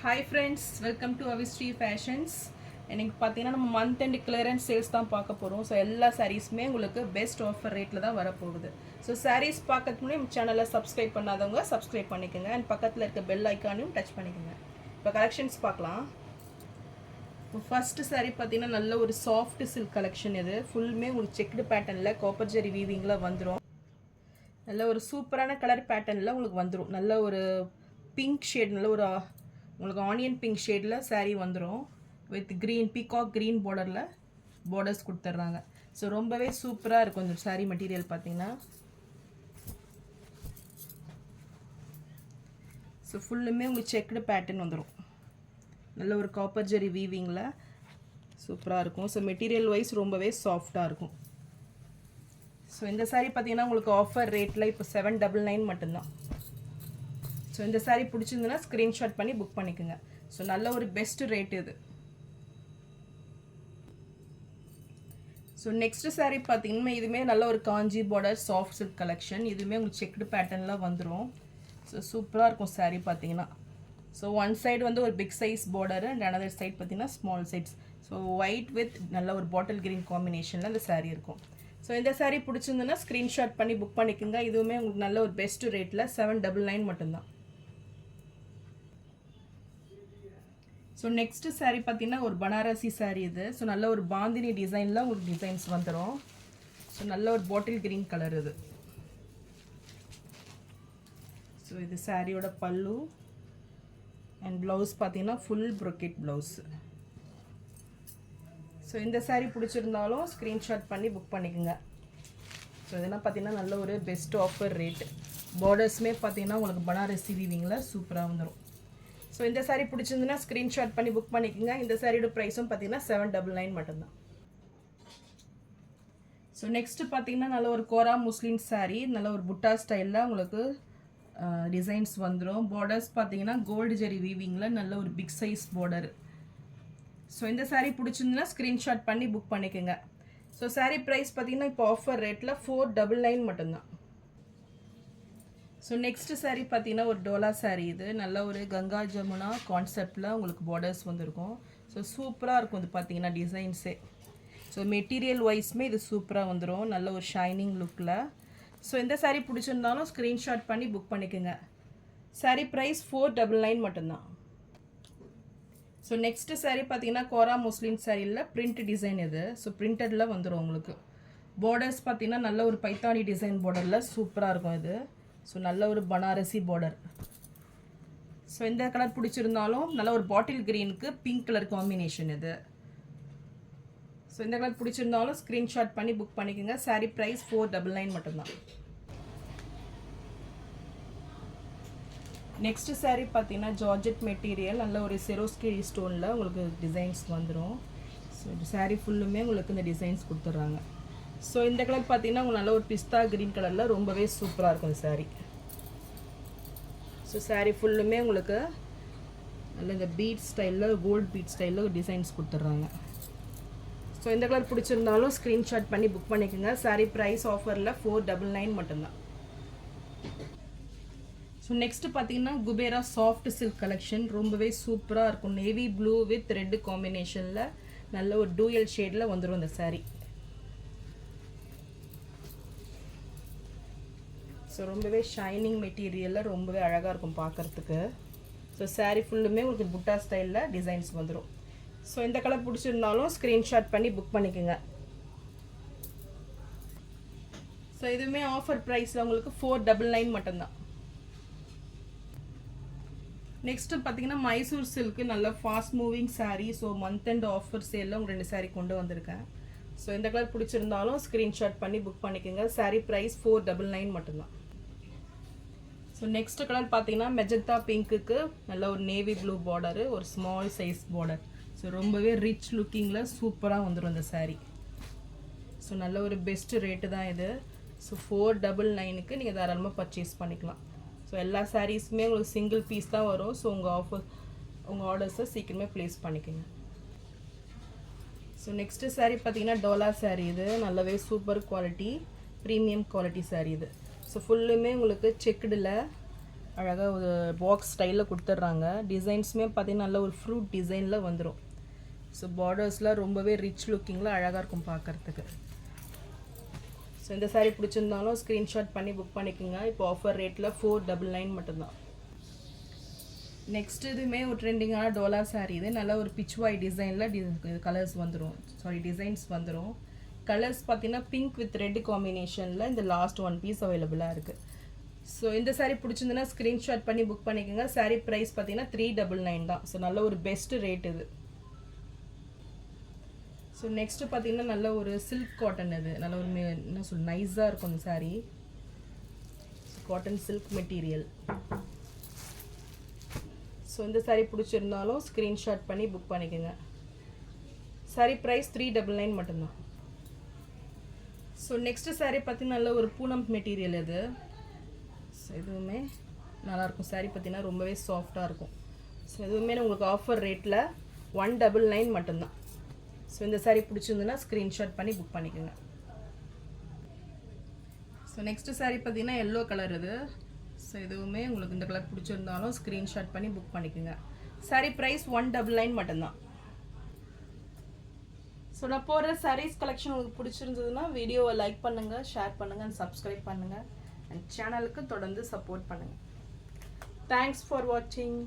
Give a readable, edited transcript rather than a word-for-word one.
Hi friends, welcome to Avistry Fashions. இன்னைக்கு பார்த்தீங்கன்னா நம்ம மந்த் அண்ட் கிளியரன்ஸ் சேல்ஸ் தான் பார்க்க போகிறோம். ஸோ எல்லா சாரீஸுமே உங்களுக்கு பெஸ்ட் ஆஃபர் ரேட்டில் தான் வரப்போகுது. ஸோ சாரீஸ் பார்க்கறதுக்கு முன்னாடி நம்ம சேனலை சப்ஸ்கிரைப் பண்ணாதவங்க சப்ஸ்கிரைப் பண்ணிக்கோங்க அண்ட் பக்கத்தில் இருக்க பெல் ஐக்கானையும் டச் பண்ணிக்கோங்க. இப்போ கலெக்ஷன்ஸ் பார்க்கலாம். இப்போ ஃபஸ்ட்டு சாரீ பார்த்தீங்கன்னா நல்ல ஒரு சாஃப்ட் சில்க் கலெக்ஷன். இது ஃபுல்லுமே ஒரு செக்டு பேட்டர்னில் காப்பர் ஜெரி வீவிங்கில் வந்துடும். நல்ல ஒரு சூப்பரான கலர் பேட்டர்னில் உங்களுக்கு வந்துடும். நல்ல ஒரு பிங்க் ஷேட், நல்ல ஒரு உங்களுக்கு ஆனியன் பிங்க் ஷேடில் சாரீ வந்துடும். With green peacock green borders கொடுத்துட்றாங்க. ஸோ ரொம்பவே சூப்பராக இருக்கும் இந்த சாரீ மெட்டீரியல் பார்த்தீங்கன்னா. ஸோ ஃபுல்லுமே உங்களுக்கு செக்டு பேட்டர்ன் வந்துடும். நல்ல ஒரு காப்பர் ஜெரி வீவிங்கில் சூப்பராக இருக்கும். ஸோ மெட்டீரியல் வைஸ் ரொம்பவே சாஃப்டாக இருக்கும். ஸோ இந்த சாரீ பார்த்தீங்கன்னா உங்களுக்கு ஆஃபர் ரேட்டில் இப்போ 799 மட்டும்தான். ஸோ இந்த சாரீ பிடிச்சிருந்துன்னா ஸ்க்ரீன்ஷாட் பண்ணி புக் பண்ணிக்கோங்க. ஸோ நல்ல ஒரு பெஸ்ட் ரேட் இது. ஸோ நெக்ஸ்ட் சாரீ பார்த்தீங்கன்னா இதுவுமே நல்ல ஒரு காஞ்சி பார்டர் சாஃப்ட் சில்க் கலெக்ஷன். இதுவுமே உங்களுக்கு செக்டு பேட்டர்னில் வந்துடும். ஸோ சூப்பராக இருக்கும் சாரீ பார்த்தீங்கன்னா. ஸோ ஒன் சைடு வந்து ஒரு big size border and another side பார்த்தீங்கன்னா small sides. So white with நல்ல ஒரு பாட்டில் கிரீன் காம்பினேஷனில் இந்த சாரீ இருக்கும். ஸோ இந்த சாரீ பிடிச்சிருந்துன்னா ஸ்க்ரீன்ஷாட் பண்ணி புக் பண்ணிக்கோங்க. இதுவுமே உங்களுக்கு நல்ல ஒரு பெஸ்ட் ரேட்டில் 799 மட்டும்தான். ஸோ நெக்ஸ்ட்டு சாரீ பார்த்தீங்கன்னா ஒரு பனாரசி சாரீ இது. ஸோ நல்ல ஒரு பாந்தினி டிசைனில் உங்களுக்கு டிசைன்ஸ் வந்துடும். ஸோ நல்ல ஒரு பாட்டில் கிரீன் கலர் இது. ஸோ இது சாரியோட பல்லு அண்ட் ப்ளவுஸ் பார்த்தீங்கன்னா ஃபுல் ப்ரொக்கெட் ப்ளவுஸு. ஸோ இந்த சாரீ பிடிச்சிருந்தாலும் ஸ்க்ரீன்ஷாட் பண்ணி புக் பண்ணிக்கோங்க. ஸோ இதெல்லாம் பார்த்தீங்கன்னா நல்ல ஒரு பெஸ்ட் ஆஃபர் ரேட்டு. பார்டர்ஸுமே பார்த்தீங்கன்னா உங்களுக்கு பனாரசி வீவிங்கில் சூப்பராக வந்துடும். ஸோ இந்த சாரீ பிடிச்சிருந்துன்னா ஸ்க்ரீன்ஷாட் பண்ணி புக் பண்ணிக்கோங்க. இந்த சாரியோட ப்ரைஸும் பார்த்தீங்கன்னா 799 மட்டும்தான். ஸோ நெக்ஸ்ட்டு பார்த்தீங்கன்னா நல்ல ஒரு கோரா முஸ்லீம் சாரீ. நல்ல ஒரு புட்டா ஸ்டைலில் உங்களுக்கு டிசைன்ஸ் வந்துடும். பார்டர்ஸ் பார்த்தீங்கன்னா கோல்டு ஜெரி வீவிங்கில் நல்ல ஒரு பிக் சைஸ் பார்டர். ஸோ இந்த சாரீ பிடிச்சிருந்துன்னா ஸ்க்ரீன்ஷாட் பண்ணி புக் பண்ணிக்கோங்க. ஸோ சாரீ ப்ரைஸ் பார்த்தீங்கன்னா இப்போ ஆஃபர் ரேட்டில் 499 மட்டும்தான். ஸோ நெக்ஸ்ட்டு சாரீ பார்த்தீங்கன்னா ஒரு டோலா சாரீ. இது நல்ல ஒரு கங்கா ஜமுனா கான்செப்டில் உங்களுக்கு பார்டர்ஸ் வந்துருக்கும். ஸோ சூப்பராக இருக்கும் இது பார்த்தீங்கன்னா டிசைன்ஸே. ஸோ மெட்டீரியல் வைஸ்மே இது சூப்பராக வந்துடும். நல்ல ஒரு ஷைனிங் லுக்கில். ஸோ இந்த சாரீ பிடிச்சிருந்தாலும் ஸ்க்ரீன்ஷாட் பண்ணி புக் பண்ணிக்கோங்க. சாரீ ப்ரைஸ் 499 மட்டும்தான். ஸோ நெக்ஸ்ட்டு சாரீ பார்த்தீங்கன்னா கோரா முஸ்லீம் சாரியில் பிரிண்ட் டிசைன் இது. ஸோ பிரிண்டடில் வந்துடும் உங்களுக்கு. பார்டர்ஸ் பார்த்தீங்கன்னா நல்ல ஒரு பைத்தானி டிசைன் பார்டரில் சூப்பராக இருக்கும் இது. ஸோ நல்ல ஒரு பனாரசி பார்டர். ஸோ இந்த கலர் பிடிச்சிருந்தாலும் நல்ல ஒரு பாட்டில் க்ரீனுக்கு பிங்க் கலர் காம்பினேஷன் இது. ஸோ இந்த கலர் பிடிச்சிருந்தாலும் ஸ்க்ரீன்ஷாட் பண்ணி புக் பண்ணிக்கோங்க. சாரீ ப்ரைஸ் 499 மட்டும்தான். நெக்ஸ்ட்டு சாரீ பார்த்தீங்கன்னா ஜார்ஜெட் மெட்டீரியல் நல்ல ஒரு செரோஸ்கி ஸ்டோனில் உங்களுக்கு டிசைன்ஸ் வந்துடும். ஸோ இந்த சாரீ ஃபுல்லுமே உங்களுக்கு இந்த டிசைன்ஸ் கொடுத்துட்றாங்க. ஸோ இந்த கலர் பார்த்தீங்கன்னா உங்களுக்கு நல்ல ஒரு பிஸ்தா க்ரீன் கலரில் ரொம்பவே சூப்பராக இருக்கும் இந்த சாரீ. ஸோ சாரீ ஃபுல்லுமே உங்களுக்கு நல்ல இந்த பீட் ஸ்டைலில் கோல்டு பீட் ஸ்டைலில் டிசைன்ஸ் கொடுத்துட்றாங்க. ஸோ இந்த கலர் பிடிச்சிருந்தாலும் ஸ்க்ரீன்ஷாட் பண்ணி புக் பண்ணிக்கோங்க. சாரீ ப்ரைஸ் ஆஃபரில் 499 மட்டும்தான். ஸோ நெக்ஸ்ட்டு பார்த்தீங்கன்னா குபேரா சாஃப்ட் சில்க் கலெக்ஷன் ரொம்பவே சூப்பராக இருக்கும். நேவி ப்ளூ வித் ரெட் காம்பினேஷனில் நல்ல ஒரு டூயல் ஷேடில் வந்துடும் இந்த சாரீ. ஸோ ரொம்பவே ஷைனிங் மெட்டீரியலில் ரொம்பவே அழகாக இருக்கும் பார்க்குறதுக்கு. ஸோ சாரீ ஃபுல்லுமே உங்களுக்கு புட்டா ஸ்டைலில் டிசைன்ஸ் வந்துடும். ஸோ இந்த கலர் பிடிச்சிருந்தாலும் ஸ்க்ரீன்ஷாட் பண்ணி புக் பண்ணிக்கோங்க. ஸோ இதுவுமே ஆஃபர் ப்ரைஸில் உங்களுக்கு 499 மட்டும்தான். நெக்ஸ்ட்டு பார்த்தீங்கன்னா மைசூர் சில்க்கு நல்ல fast moving sari. So month and offer சேலில் உங்களுக்கு 2 சாரீ கொண்டு வந்திருக்கேன். ஸோ இந்த கலர் பிடிச்சிருந்தாலும் ஸ்க்ரீன்ஷாட் பண்ணி புக் பண்ணிக்கோங்க. சாரீ ப்ரைஸ் 499 மட்டும்தான். ஸோ நெக்ஸ்ட் கலர் பார்த்தீங்கன்னா மெஜந்தா பிங்க்குக்கு நல்ல ஒரு நேவி ப்ளூ பார்டரு, ஒரு ஸ்மால் சைஸ் பார்டர். ஸோ ரொம்பவே ரிச் லுக்கிங்கில் சூப்பராக வந்துடும் இந்த சாரீ. ஸோ நல்ல ஒரு பெஸ்ட் ரேட்டு தான் இது. ஸோ 499க்கு நீங்கள் தாராளமாக பர்ச்சேஸ் பண்ணிக்கலாம். ஸோ எல்லா சாரீஸுமே உங்களுக்கு சிங்கிள் பீஸ் தான் வரும். ஸோ உங்கள் ஆர்டர்ஸை சீக்கிரமே ப்ளேஸ் பண்ணிக்கோங்க. ஸோ நெக்ஸ்ட்டு சாரீ பார்த்தீங்கன்னா டோலா சாரீ. இது நல்லாவே super quality premium quality sari இது. ஸோ ஃபுல்லுமே உங்களுக்கு செக்குடில் அழகாக ஒரு பாக்ஸ் ஸ்டைலில் கொடுத்துட்றாங்க. டிசைன்ஸுமே பார்த்தீங்கன்னா நல்ல ஒரு ஃப்ரூட் டிசைனில் வந்துடும். ஸோ பார்டர்ஸ்லாம் ரொம்பவே ரிச் லுக்கிங்கில் அழகாக இருக்கும் பார்க்குறதுக்கு. ஸோ இந்த சாரீ பிடிச்சிருந்தாலும் ஸ்க்ரீன்ஷாட் பண்ணி புக் பண்ணிக்கோங்க. இப்போ ஆஃபர் ரேட்டில் 499 மட்டும்தான். நெக்ஸ்ட் இதுவுமே ஒரு ட்ரெண்டிங்கான டோலா சாரீ. இது நல்ல ஒரு பிச்வாய் டிசைனில் கலர்ஸ் வந்துடும், டிசைன்ஸ் வந்துடும். கலர்ஸ் பார்த்தீங்கன்னா பிங்க் வித் ரெட் காம்பினேஷனில் இந்த லாஸ்ட் 1 பீஸ் அவைலபிளாக இருக்குது. ஸோ இந்த சாரீ பிடிச்சிருந்துன்னா ஸ்க்ரீன்ஷாட் பண்ணி புக் பண்ணிக்கோங்க. சாரீ ப்ரைஸ் பார்த்தீங்கன்னா 399 தான். ஸோ நல்ல ஒரு பெஸ்ட் ரேட் இது. ஸோ நெக்ஸ்ட்டு பார்த்தீங்கன்னா நல்ல ஒரு சில்க் காட்டன். இது நல்ல ஒரு என்ன சொல் நைஸாக இருக்கும் இந்த sari. Cotton silk material. So இந்த சாரீ பிடிச்சிருந்தாலும் ஸ்க்ரீன்ஷாட் பண்ணி புக் பண்ணிக்கோங்க. சாரீ ப்ரைஸ் 399 மட்டும்தான். ஸோ நெக்ஸ்ட்டு சாரீ பார்த்தீங்கன்னா நல்ல ஒரு பூனம் மெட்டீரியல் இது. ஸோ இதுவுமே நல்லாயிருக்கும். சாரீ பார்த்தீங்கன்னா ரொம்பவே சாஃப்டாக இருக்கும். ஸோ இதுவுமே உங்களுக்கு ஆஃபர் ரேட்டில் 199 மட்டும்தான். ஸோ இந்த சாரீ பிடிச்சிருந்துன்னா ஸ்க்ரீன்ஷாட் பண்ணி புக் பண்ணிக்கோங்க. ஸோ நெக்ஸ்ட்டு சாரீ பார்த்தீங்கன்னா எல்லோ கலர் இது. ஸோ இதுவுமே உங்களுக்கு இந்த கலர் பிடிச்சிருந்தாலும் ஸ்க்ரீன்ஷாட் பண்ணி புக் பண்ணிக்கோங்க. சாரீ ப்ரைஸ் 199 மட்டும்தான். ஸோ நான் போகிற சாரீஸ் கலெக்ஷன் உங்களுக்கு பிடிச்சிருந்ததுன்னா வீடியோவை லைக் பண்ணுங்கள், ஷேர் பண்ணுங்கள், அண்ட் சப்ஸ்கிரைப் பண்ணுங்கள். அண்ட் சேனலுக்கு தொடர்ந்து சப்போர்ட் பண்ணுங்கள். தேங்க்ஸ் ஃபார் வாட்சிங்.